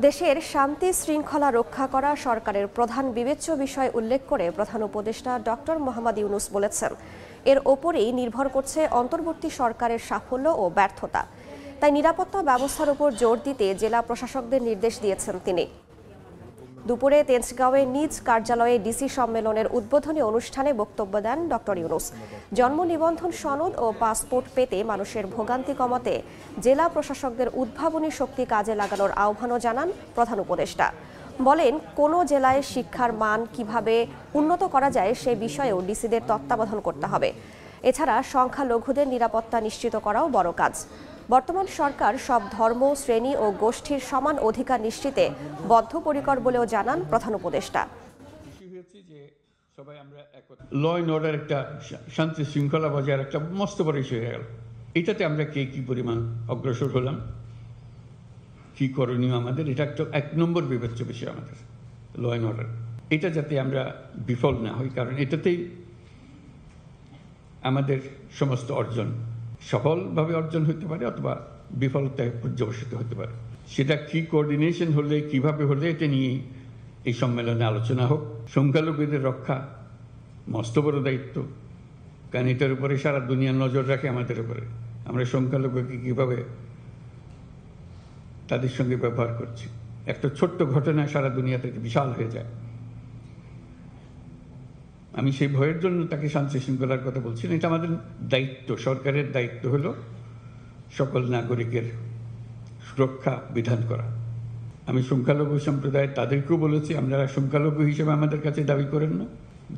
দেশের শান্তি শৃঙ্খলা রক্ষা করা সরকারের প্রধান বিবেচ্য বিষয় উল্লেখ করে প্রধান উপদেষ্টা ডক্টর মোহাম্মদ ইউনূস বলেছেন, এর ওপরেই নির্ভর করছে অন্তর্বর্তী সরকারের সাফল্য ও ব্যর্থতা। তাই নিরাপত্তা ব্যবস্থার উপর জোর দিতে জেলা প্রশাসকদের নির্দেশ দিয়েছেন তিনি। দুপুরে তেজগাঁওয়ে নিজ কার্যালয়ে ডিসি সম্মেলনের উদ্বোধনী অনুষ্ঠানে বক্তব্য দেন ডক্টর ইউনূস। জন্ম নিবন্ধন সনদ ও পাসপোর্ট পেতে মানুষের ভোগান্তি কমাতে জেলা প্রশাসকদের উদ্ভাবনী শক্তি কাজে লাগানোর আহ্বানও জানান প্রধান উপদেষ্টা। বলেন, কোন জেলায় শিক্ষার মান কিভাবে উন্নত করা যায় সে বিষয়েও ডিসিদের তত্ত্বাবধান করতে হবে। এছাড়া সংখ্যালঘুদের নিরাপত্তা নিশ্চিত করাও বড় কাজ। বর্তমান সরকার সব ধর্ম, শ্রেণী ও গোষ্ঠীর সমান অধিকার নিশ্চিতে বদ্ধপরিকর বলেও জানান প্রধান উপদেষ্টা। ল অ্যান্ড অর্ডার একটা শান্তি শৃঙ্খলা বজায় একটা মস্ত বড় ইস্যু হয়ে গেল। এটাতে আমরা কে কি পরিমাণ অগ্রসর হলাম, কি করণীয় আমাদের, এটা একটা 1 নম্বর বিবেচ্য বিষয় আমাদের ল অ্যান্ড অর্ডার। এটা যাতে আমরা বিফল না হই, কারণ এটাতেই আমাদের সমস্ত অর্জন সফলভাবে অর্জন হতে পারে অথবা বিফলতায় পর্যবসিত হতে পারে। সেটা কি কোঅর্ডিনেশন হলে, কিভাবে হলে, এটা নিয়ে এই সম্মেলনে আলোচনা হোক। সংখ্যালঘুদের রক্ষা মস্ত বড় দায়িত্ব, কারণ এটার উপরে সারা দুনিয়ার নজর রাখে আমাদের উপরে। আমরা সংখ্যালঘুকে কীভাবে তাদের সঙ্গে ব্যবহার করছি, একটা ছোট্ট ঘটনা সারা দুনিয়াতে বিশাল হয়ে যায়। আমি সেই ভয়ের জন্য তাকে শান্তি শৃঙ্খলার কথা বলছি না, এটা আমাদের দায়িত্ব। সরকারের দায়িত্ব হলো সকল নাগরিকের সুরক্ষা বিধান করা। আমি সংখ্যালঘু সম্প্রদায় তাদেরকেও বলেছি, আপনারা সংখ্যালঘু হিসেবে আমাদের কাছে দাবি করেন না,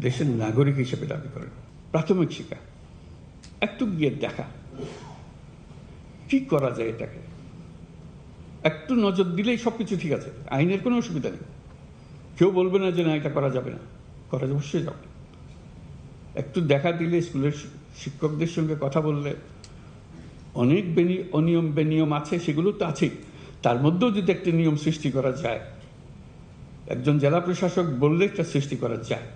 দেশের নাগরিক হিসেবে দাবি করেন। প্রাথমিক শিক্ষা একটু গিয়ে দেখা কি করা যায়, এটাকে একটু নজর দিলেই সবকিছু ঠিক আছে, আইনের কোনো অসুবিধা নেই। কেউ বলবে না যে না এটা করা যাবে না, করা অবশ্যই যাবে। একটু দেখা দিলে, স্কুলের শিক্ষকদের সঙ্গে কথা বললে, অনেক অনিয়ম বেনিয়ম আছে, সেগুলো তো আছেই, তার মধ্যেও যদি একটা নিয়ম সৃষ্টি করা যায়, একজন জেলা প্রশাসক বললে একটা সৃষ্টি করা যায়।